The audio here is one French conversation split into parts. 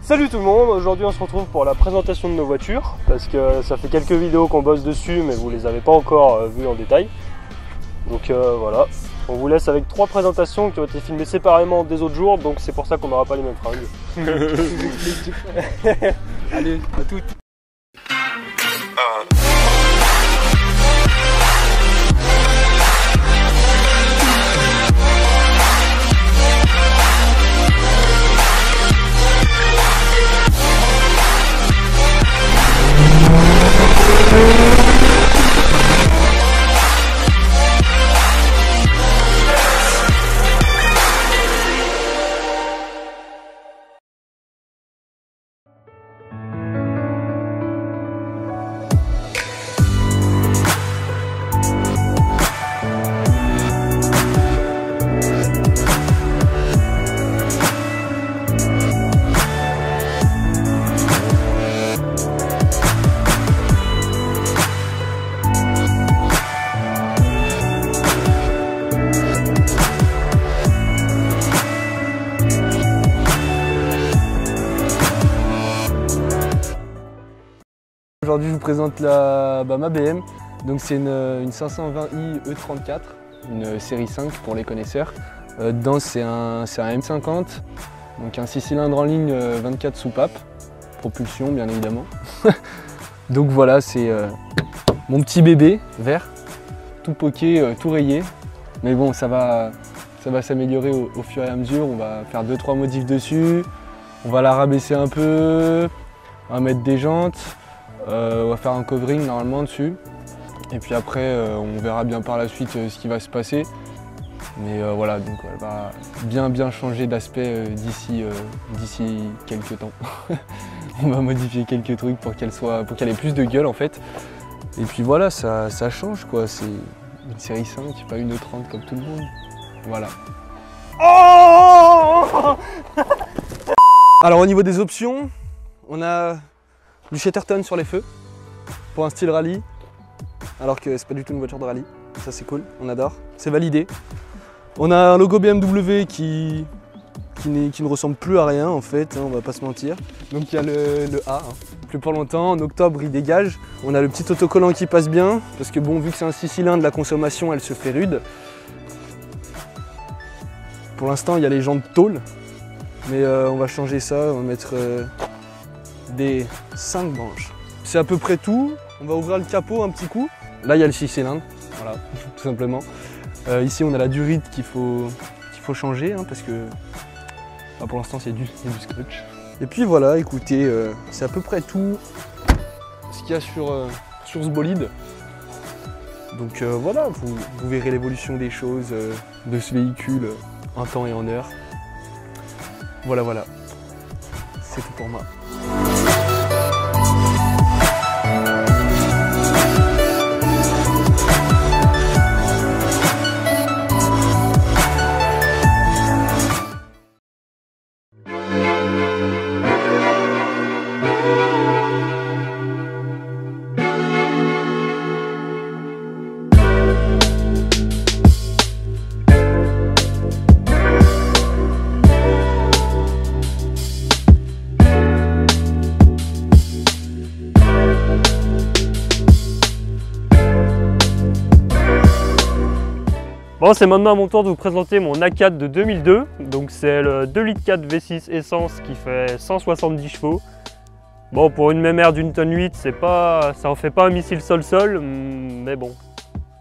Salut tout le monde, aujourd'hui on se retrouve pour la présentation de nos voitures parce que ça fait quelques vidéos qu'on bosse dessus mais vous les avez pas encore vues en détail. Donc voilà, on vous laisse avec 3 présentations qui ont été filmées séparément des autres jours, donc c'est pour ça qu'on n'aura pas les mêmes fringues. Allez, à toutes. Aujourd'hui je vous présente ma BM, donc c'est une 520i E34, une série 5 pour les connaisseurs. Dedans c'est un M50, donc un 6 cylindres en ligne 24 soupapes, propulsion bien évidemment. Donc voilà, c'est mon petit bébé vert, tout poqué, tout rayé, mais bon ça va s'améliorer au fur et à mesure. On va faire 2-3 modifs dessus, on va la rabaisser un peu, on va mettre des jantes. On va faire un covering normalement dessus et puis après on verra bien par la suite ce qui va se passer, mais voilà, donc elle va bien changer d'aspect d'ici quelques temps. On va modifier quelques trucs pour qu'elle ait plus de gueule en fait, et puis voilà, ça change quoi, c'est une série 5, pas une E30 comme tout le monde, voilà. Oh Alors au niveau des options, on a du Chatterton sur les feux pour un style rallye, alors que c'est pas du tout une voiture de rallye, ça c'est cool, on adore, c'est validé. On a un logo BMW qui ne ressemble plus à rien en fait, hein, on va pas se mentir. Donc il y a le A, hein. Plus pour longtemps, en octobre il dégage. On a le petit autocollant qui passe bien, parce que bon, vu que c'est un 6 cylindres, la consommation elle se fait rude. Pour l'instant il y a les jantes tôle, mais on va changer ça, on va mettre des 5 branches. C'est à peu près tout. On va ouvrir le capot un petit coup. Là il y a le 6 cylindres, voilà, tout simplement. Ici on a la durite qu'il faut changer, hein, parce que pour l'instant c'est du scotch. Et puis voilà, écoutez, c'est à peu près tout ce qu'il y a sur ce bolide. Donc voilà, vous verrez l'évolution des choses de ce véhicule en temps et en heure. Voilà, c'est tout pour moi. Bon, c'est maintenant à mon tour de vous présenter mon A4 de 2002. Donc c'est le 2,4 litres V6 essence qui fait 170 chevaux. Bon, pour une mémère d'une tonne 8, ça en fait pas un missile sol-sol, mais bon,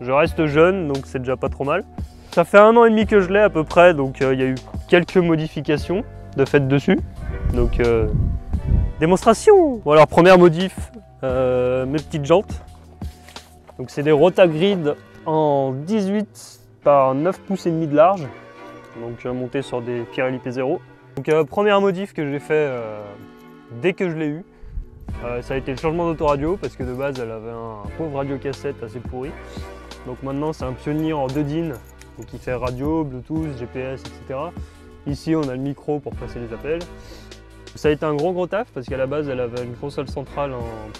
je reste jeune, donc c'est déjà pas trop mal. Ça fait 1 an et demi que je l'ai à peu près, donc il y a eu quelques modifications de fait dessus. Donc démonstration. Bon alors, première modif, mes petites jantes. Donc c'est des Rotagrid en 18 par 9 pouces et demi de large, donc monté sur des Pirelli P0. Donc première modif que j'ai fait dès que je l'ai eu, ça a été le changement d'autoradio, parce que de base elle avait un pauvre radio cassette assez pourri. Donc maintenant c'est un Pioneer en 2 DIN, donc qui fait radio, Bluetooth, GPS, etc. Ici on a le micro pour passer les appels. Ça a été un gros taf parce qu'à la base elle avait une console centrale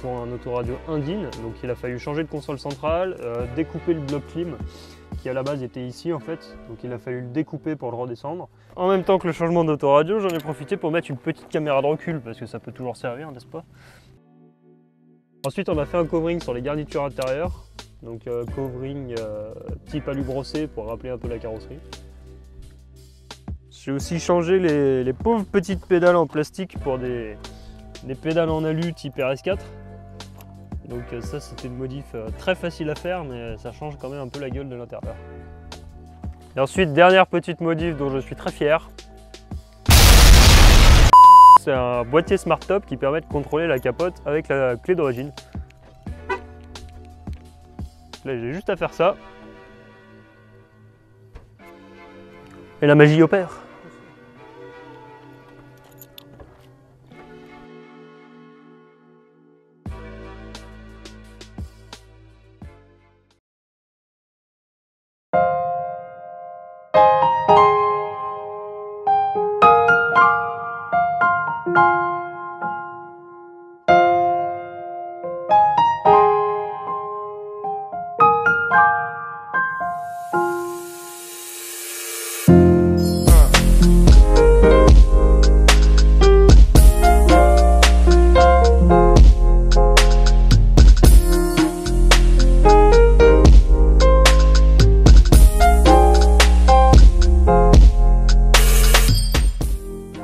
pour un autoradio 1 DIN, donc il a fallu changer de console centrale, découper le bloc clim qui qui à la base était ici en fait, donc il a fallu le découper pour le redescendre. En même temps que le changement d'autoradio, j'en ai profité pour mettre une petite caméra de recul parce que ça peut toujours servir, n'est-ce pas? Ensuite on a fait un covering sur les garnitures intérieures, donc covering type alu brossé pour rappeler un peu la carrosserie. J'ai aussi changé les pauvres petites pédales en plastique pour des pédales en alu type RS4. Donc ça c'était une modif très facile à faire, mais ça change quand même un peu la gueule de l'intérieur. Et ensuite, dernière petite modif dont je suis très fier. C'est un boîtier Smart Top qui permet de contrôler la capote avec la clé d'origine. Là j'ai juste à faire ça. Et la magie opère.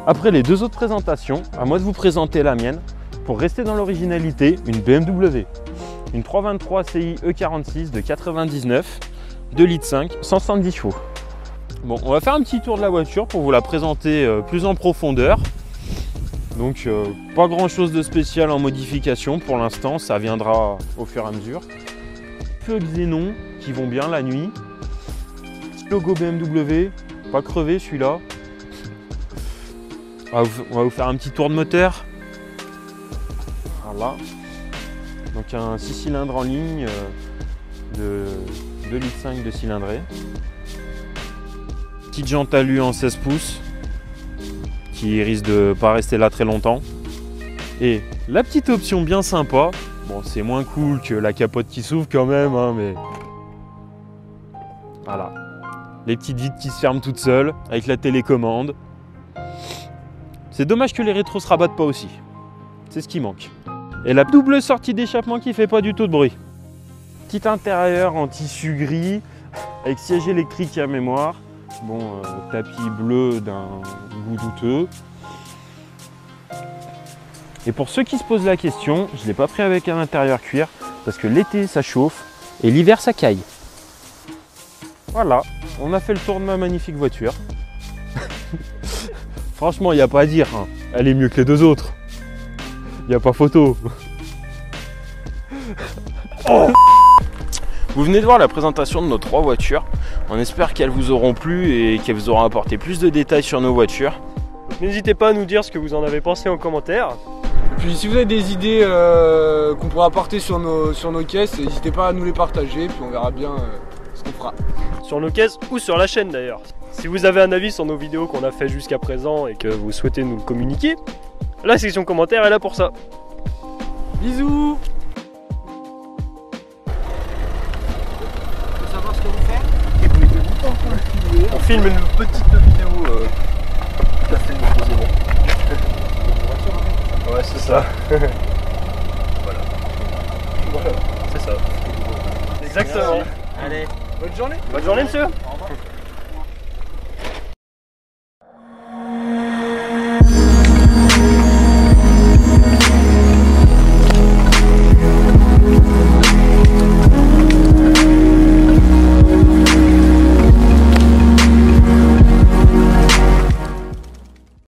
Après les deux autres présentations, à moi de vous présenter la mienne. Pour rester dans l'originalité, une BMW. Une 323 CI E46 de 99, 2,5 litres, 170 chevaux. Bon, on va faire un petit tour de la voiture pour vous la présenter plus en profondeur. Donc pas grand chose de spécial en modification pour l'instant, ça viendra au fur et à mesure. Feux xénon qui vont bien la nuit. Logo BMW, pas crevé celui-là. On va vous faire un petit tour de moteur. Voilà. Donc un 6 cylindres en ligne de 2,5 litres de cylindrée. Petite jante alu en 16 pouces qui risque de pas rester là très longtemps. Et la petite option bien sympa, bon c'est moins cool que la capote qui s'ouvre quand même, hein, mais voilà. Les petites vitres qui se ferment toutes seules avec la télécommande. C'est dommage que les rétros se rabattent pas aussi. C'est ce qui manque. Et la double sortie d'échappement qui fait pas du tout de bruit. Petit intérieur en tissu gris avec siège électrique à mémoire. Bon, tapis bleu d'un goût douteux. Et pour ceux qui se posent la question, je ne l'ai pas pris avec un intérieur cuir parce que l'été ça chauffe et l'hiver ça caille. Voilà, on a fait le tour de ma magnifique voiture. Franchement, il n'y a pas à dire, hein. Elle est mieux que les deux autres. Il n'y a pas photo. Oh, vous venez de voir la présentation de nos 3 voitures. On espère qu'elles vous auront plu et qu'elles vous auront apporté plus de détails sur nos voitures. N'hésitez pas à nous dire ce que vous en avez pensé en commentaire. Puis si vous avez des idées qu'on pourra apporter sur nos caisses, n'hésitez pas à nous les partager, puis on verra bien ce qu'on fera. Sur nos caisses ou sur la chaîne d'ailleurs. Si vous avez un avis sur nos vidéos qu'on a fait jusqu'à présent et que vous souhaitez nous le communiquer, la section commentaires est là pour ça. Bisous. Pour savoir ce que vous faites, On filme une petite vidéo tout à fait posément. Ouais, c'est ça. Voilà. C'est ça. Exactement. Allez, bonne journée. Bonne journée, monsieur. Au revoir.